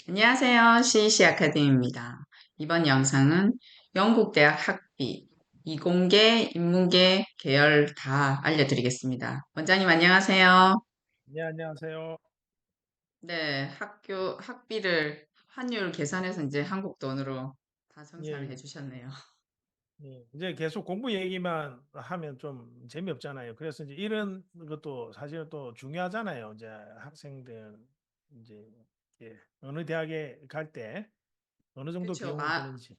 안녕하세요. CEC 아카데미입니다. 이번 영상은 영국 대학 학비, 이공계, 인문계 계열 다 알려드리겠습니다. 원장님 안녕하세요. 네, 안녕하세요. 네, 학비를 환율 계산해서 이제 한국 돈으로 다 정산을 예, 해주셨네요. 예. 이제 계속 공부 얘기만 하면 좀 재미없잖아요. 그래서 이제 이런 것도 사실은 또 중요하잖아요. 이제 학생들 이제 어느 대학에 갈 때 어느 정도 그렇죠. 비용이 드는지.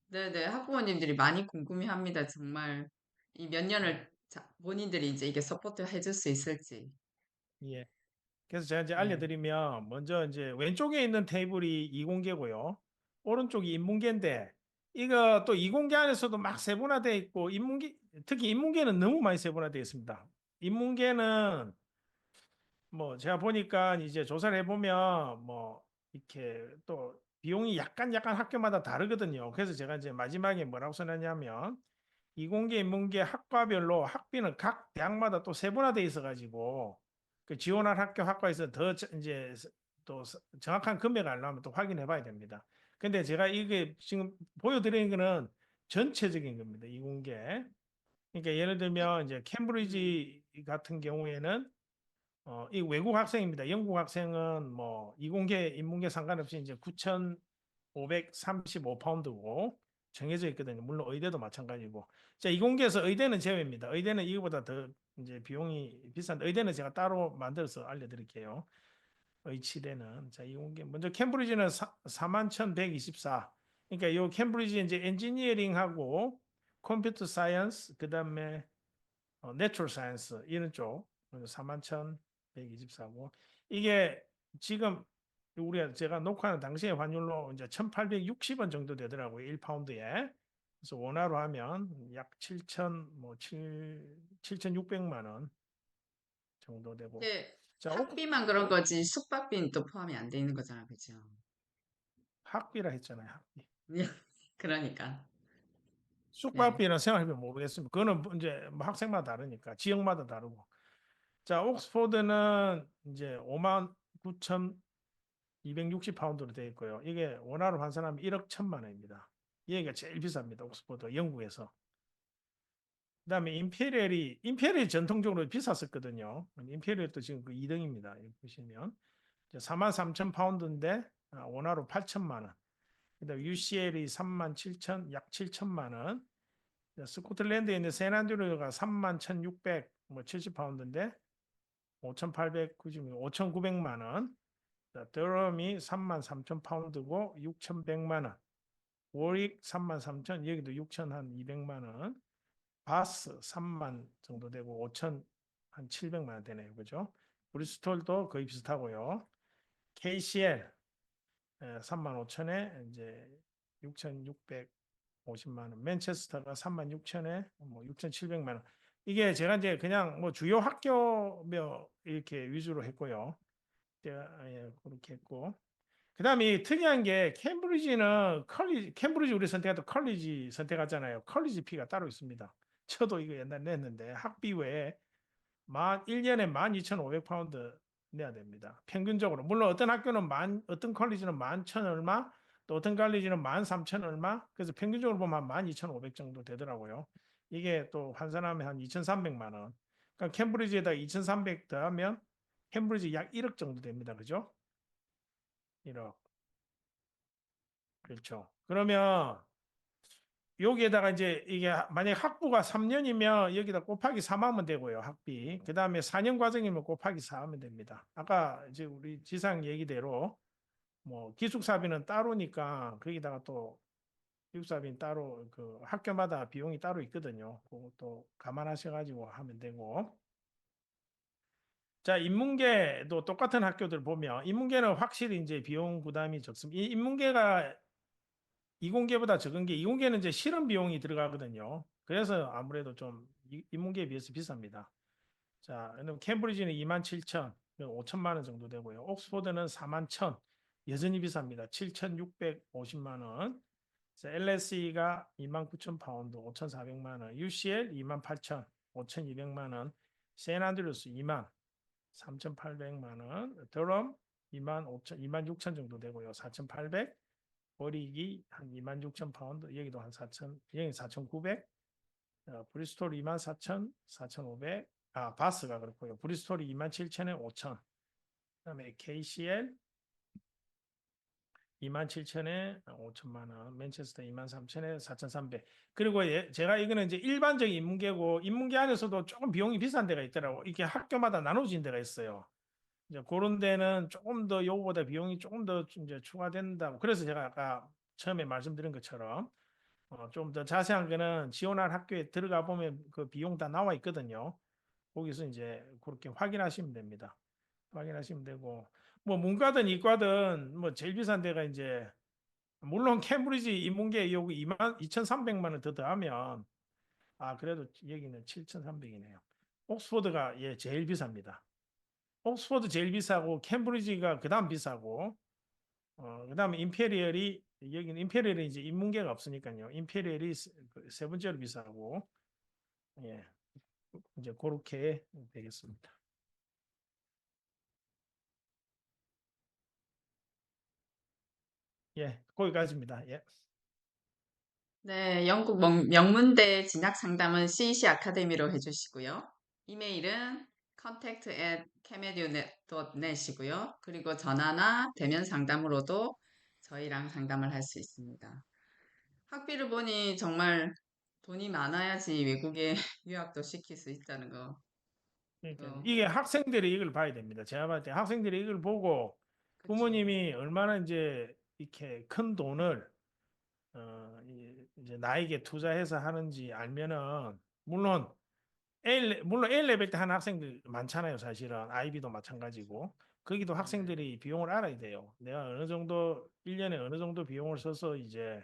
네네. 학부모님들이 많이 궁금해합니다. 정말 이 몇 예, 년을 본인들이 이제 이게 서포트 해줄 수 있을지. 예. 그래서 제가 이제 네. 알려드리면 먼저 이제 왼쪽에 있는 테이블이 이공계고요. 오른쪽이 인문계인데 이거 또 이공계 안에서도 막 세분화되어 있고 인문계 특히 인문계는 너무 많이 세분화되어 있습니다. 인문계는 뭐 제가 보니까 이제 조사를 해보면 뭐 이렇게 또 비용이 약간 학교마다 다르거든요. 그래서 제가 이제 마지막에 뭐라고 써놨냐면 이공계, 인문계 학과별로 학비는 각 대학마다 또 세분화돼 있어가지고 그 지원할 학교 학과에서 더 이제 또 정확한 금액을 알려면 또 확인해봐야 됩니다. 근데 제가 이게 지금 보여드리는 거는 전체적인 겁니다. 이공계. 그러니까 예를 들면 이제 음. 캠브리지 같은 경우에는 이 외국 학생입니다. 영국 학생은 뭐 이공계, 인문계 상관없이 이제 9,535파운드고 정해져 있거든요. 물론 의대도 마찬가지고. 자, 이공계에서 의대는 제외입니다. 의대는 이거보다 더 이제 비용이 비싼데 의대는 제가 따로 만들어서 알려드릴게요. 의치대는 자, 이공계 먼저 캠브리지는 41,124. 그러니까 요 캠브리지 이제 엔지니어링하고 컴퓨터 사이언스 그다음에 내추럴 사이언스 이런 쪽 41,124고 이게 지금 우리가 제가 녹화하는 당시의 환율로 이제 1,860원 정도 되더라고요. 1파운드에. 그래서 원화로 하면 약 7천 뭐 7,600만 원 정도 되고. 근데 자, 학비만 그런 거지 숙박비는 또 포함이 안 돼 있는 거잖아, 그죠? 학비라 했잖아요. 학비. 그러니까. 네. 숙박비나 생활비 모르겠습니다. 그거는 뭐 이제 뭐 학생마다 다르니까 지역마다 다르고. 자, 옥스포드는 이제 5만 9,260파운드로 되어 있고요. 이게 원화로 환산하면 1억 1천만 원입니다. 얘가 제일 비쌉니다. 옥스포드 영국에서. 그다음에 임페리얼이 전통적으로 비쌌었거든요. 임페리얼도 지금 그 2등입니다. 보시면 4만 3천 파운드인데 원화로 8천만 원. 그다음 UCL이 3만 7천 약 7천만 원. 스코틀랜드에 있는 세난드류가 3만 1,600, 뭐 70파운드인데 5,890, 5,900만 원. 자, 드럼이 3만 3천 파운드고 6,100만 원. 워릭 3만 3천, 여기도 6천 한 200만 원. 바스 3만 정도 되고 5천 한 700만 원 되네요. 그죠? 브리스톨도 거의 비슷하고요. KCL 3만 5천에 이제 6,650만 원. 맨체스터가 3만 6천에 뭐 6,700만 원. 이게 제가 이제 그냥 뭐 주요 학교며 이렇게 위주로 했고요. 그렇게 했고. 그다음에 특이한 게 캠브리지 우리 선택해도 컬리지 선택하잖아요. 컬리지 피가 따로 있습니다. 저도 이거 옛날에 냈는데 학비 외에 1년에 12,500파운드 내야 됩니다. 평균적으로. 물론 어떤 학교는 어떤 컬리지는 11,000 얼마, 또 어떤 컬리지는 13,000 얼마. 그래서 평균적으로 보면 한 12,500 정도 되더라고요. 이게 또 환산하면 한 2,300만 원. 그러니까 캠브리지에다 2,300 더하면 캠브리지 약 1억 정도 됩니다. 그죠? 1억. 그렇죠. 그러면 여기에다가 이제 이게 만약 학부가 3년이면 여기다 곱하기 3하면 되고요. 학비. 그다음에 4년 과정이면 곱하기 4 하면 됩니다. 아까 이제 우리 지상 얘기대로 뭐 기숙사비는 따로니까 거기다가 또 기숙사비는 따로 그 학교마다 비용이 따로 있거든요. 그것도 감안하셔가지고 하면 되고. 자, 인문계도 똑같은 학교들 보면 인문계는 확실히 이제 비용 부담이 적습니다. 이 인문계가 이공계보다 적은 게 이공계는 이제 실험 비용이 들어가거든요. 그래서 아무래도 좀 인문계에 비해서 비쌉니다. 자, 그럼 캠브리지는 2만 7천, 5천만 원 정도 되고요. 옥스포드는 4만 천, 여전히 비쌉니다. 7,650만 원. 자, LSE가 2만 9천 파운드, 5,400만 원. UCL 2만 8천, 5,200만 원. 세인안드루스 2만 3,800만 원. 더럼 2만 5천, 2만 6천 정도 되고요. 4,800. 버리기 한 2만 6천 파운드. 여기도 한 4천, 여기 4,900. 브리스톨 2만 4천, 4,500. 바스가 그렇고요. 브리스톨이 2만 7천에 5천. 그다음에 KCL 2만 7천에 5천만 원, 맨체스터 2만 3천에 4,300. 그리고 제가 이거는 이제 일반적인 인문계고 인문계 안에서도 조금 비용이 비싼 데가 있더라고. 이게 학교마다 나눠진 데가 있어요. 이제 그런 데는 조금 더 요거보다 비용이 조금 더 이제 추가된다고. 그래서 제가 아까 처음에 말씀드린 것처럼 좀 더 자세한 거는 지원할 학교에 들어가 보면 그 비용 다 나와 있거든요. 거기서 이제 그렇게 확인하시면 됩니다. 확인하시면 되고 뭐 문과든 이과든 뭐 제일 비싼 데가 이제 물론 캠브리지 인문계 요구 2만 2,300만 원 더 더하면 그래도 여기는 7,300이네요. 옥스퍼드가 제일 비쌉니다. 옥스퍼드 제일 비싸고 캠브리지가 그다음 비싸고 그다음에 임페리얼이 여기는 임페리얼이 이제 인문계가 없으니까요. 임페리얼이 세 번째로 비싸고 예 이제 그렇게 되겠습니다. 거기까지입니다. 네, 영국 명문대 진학 상담은 CEC 아카데미로 해주시고요. 이메일은 contact@camedu.net이고요. 그리고 전화나 대면 상담으로도 저희랑 상담을 할 수 있습니다. 학비를 보니 정말 돈이 많아야지 외국에 유학도 시킬 수 있다는 거. 그러니까 이거 이게 학생들이 이걸 봐야 됩니다. 제가 봤을 때 학생들이 이걸 보고 그쵸. 부모님이 얼마나 이제 이렇게 큰 돈을 이제 나에게 투자해서 하는지 알면은 물론 A 레벨 때 하는 학생들 많잖아요. 사실은 아이비도 마찬가지고 거기도 네네. 학생들이 비용을 알아야 돼요. 내가 어느 정도 1년에 어느 정도 비용을 써서 이제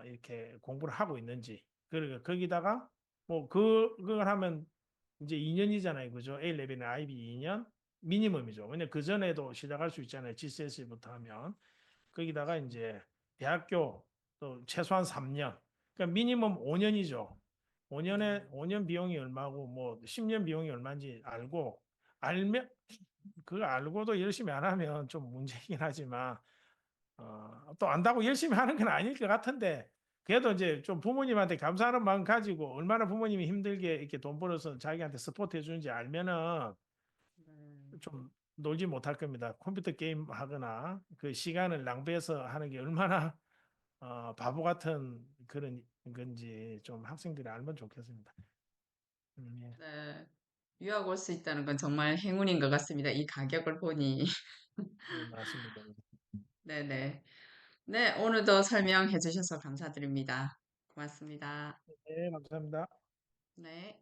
이렇게 공부를 하고 있는지. 그리고 거기다가 뭐 그걸 하면 이제 2년이잖아요. 그죠? A 레벨은 IB 2년 미니멈이죠. 왜냐 그 전에도 시작할 수 있잖아요. GCSE부터 하면. 거기다가 이제 대학교 또 최소한 3년. 그러니까 미니멈 5년이죠. 5년 비용이 얼마고 뭐 10년 비용이 얼마인지 알면 그거 알고도 열심히 안 하면 좀 문제긴 하지만 또 안다고 열심히 하는 건 아닐 것 같은데 그래도 이제 좀 부모님한테 감사하는 마음 가지고 얼마나 부모님이 힘들게 이렇게 돈 벌어서 자기한테 서포트 해주는지 알면은 네. 좀 놀지 못할 겁니다. 컴퓨터 게임 하거나 그 시간을 낭비해서 하는 게 얼마나 바보 같은 그런 건지 좀 학생들이 알면 좋겠습니다. 예. 네. 유학 올 수 있다는 건 정말 행운인 것 같습니다. 이 가격을 보니. 맞습니다. 네네. 네, 오늘도 설명해 주셔서 감사드립니다. 고맙습니다. 네, 감사합니다. 네.